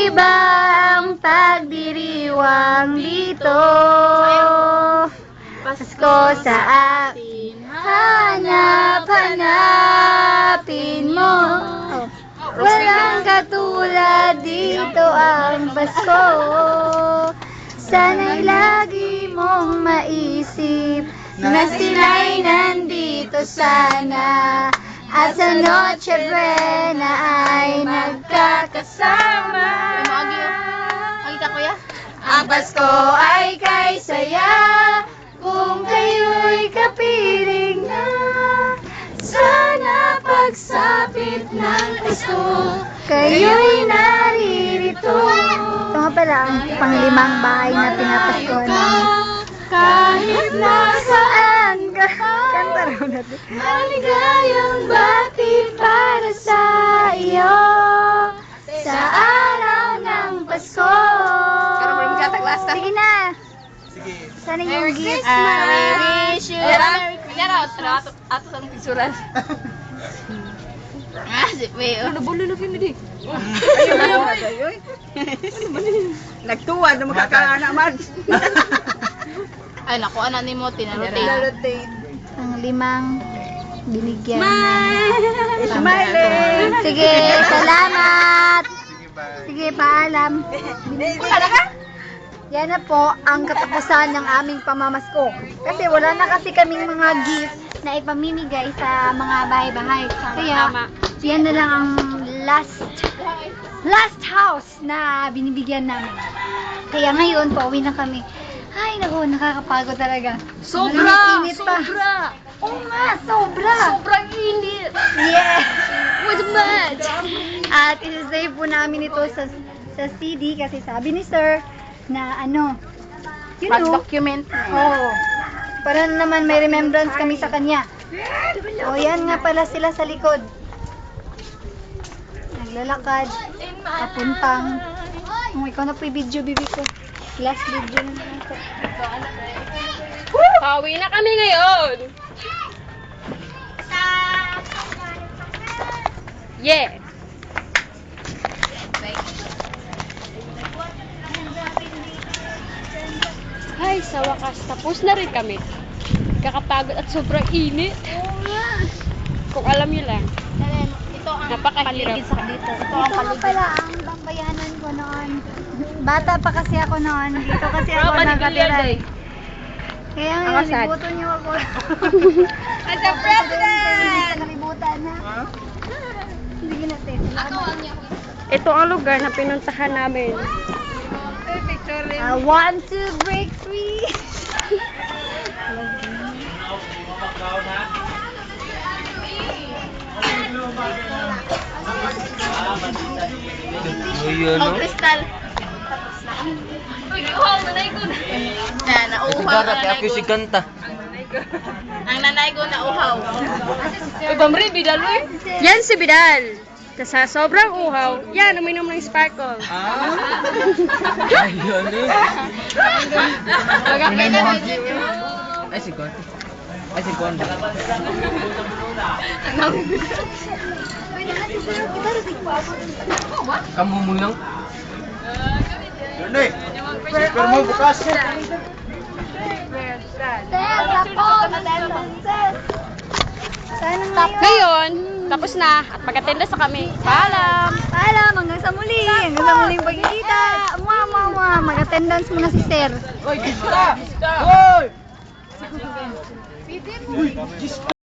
Iba ang pagdiriwang dito. Pasko sa akin, hanap-hanapin mo. Walang katulad dito ang Pasko. Sana'y lagi mong maisip na sila'y nandito sana. At sa Noche Buena ay nagkakasama. Ang Pasko ay kay saya kung kayo'y kapiling na. Sana pagsapit ng Pasko kayo'y naririto. Ito nga pala ang panglimang bahay na pinapasko namin. Kahit nasaan ka, kanta raw natin. Maligayang bati para sa iyo sa araw ng Pasko. Sige na. Sige. Sana yung gift. I wish you ato sa pisuran. Ano ba lulupin mo di? Nagtuwa na magkakaanak man. Ay, naku, anak ni mo, tinarotate. Ang limang binigyan na. Smiling. Sige, salamat. Sige, bye. Sige, paalam. Yan na po ang katapusan ng aming pamamasko. Kasi wala na kasi kaming mga gift na ipamimigay sa mga bahay-bahay. Kaya, yan na lang ang last house na binibigyan namin. Kaya ngayon, pauwi na kami. Ay, naku, nakakapagod talaga. Sobra! Init pa. Sobra! Oo nga, sobra! Sobrang init! Yeah! With much! At isasave po namin ito sa CD kasi sabi ni Sir na ano, you know, Mag-document. oh, para naman may remembrance kami sa kanya. O yan nga pala sila sa likod. Naglalakad, papuntang. Ikaw na po i-video, bibi ko. Last video na naman po. Pauwi na kami ngayon! Yeah! Ay, sa wakas, tapos na rin kami. Kakapagod at sobrang init. Kung alam nyo lang, Ito ang napakahirap. dito. Ito nga pala ang bambayanan ko noon. Bata pa kasi ako noon. Dito kasi ako nakatira. Kaya ngayon, sad. libutan niyo ako. As a president! Nakalibutan na. Sige natin. Ito ang lugar na pinuntahan namin. I want to break free. Oh, Crystal. Uy, uhaw, nanay ko na. Nauuhaw ang nanay ko. Kanta. Ang nanay ko nauuhaw. Uy, Bamri, Bidal, uy. Yan si Bidal. Sa sobrang uhaw, yan, uminom ng sparkle. Ayun eh. Magkakita na Ay, si Kwan. Ay, si Kwan. Kamu mo lang? Yun eh. Super mo bukas. Sana ngayon. Ngayon, tapos na at mag-attendance na kami. Paalam! Paalam, hanggang sa muli. Hanggang sa muling pagkikita. Mag-attendance muna si Sir. Oy, gista! Oy!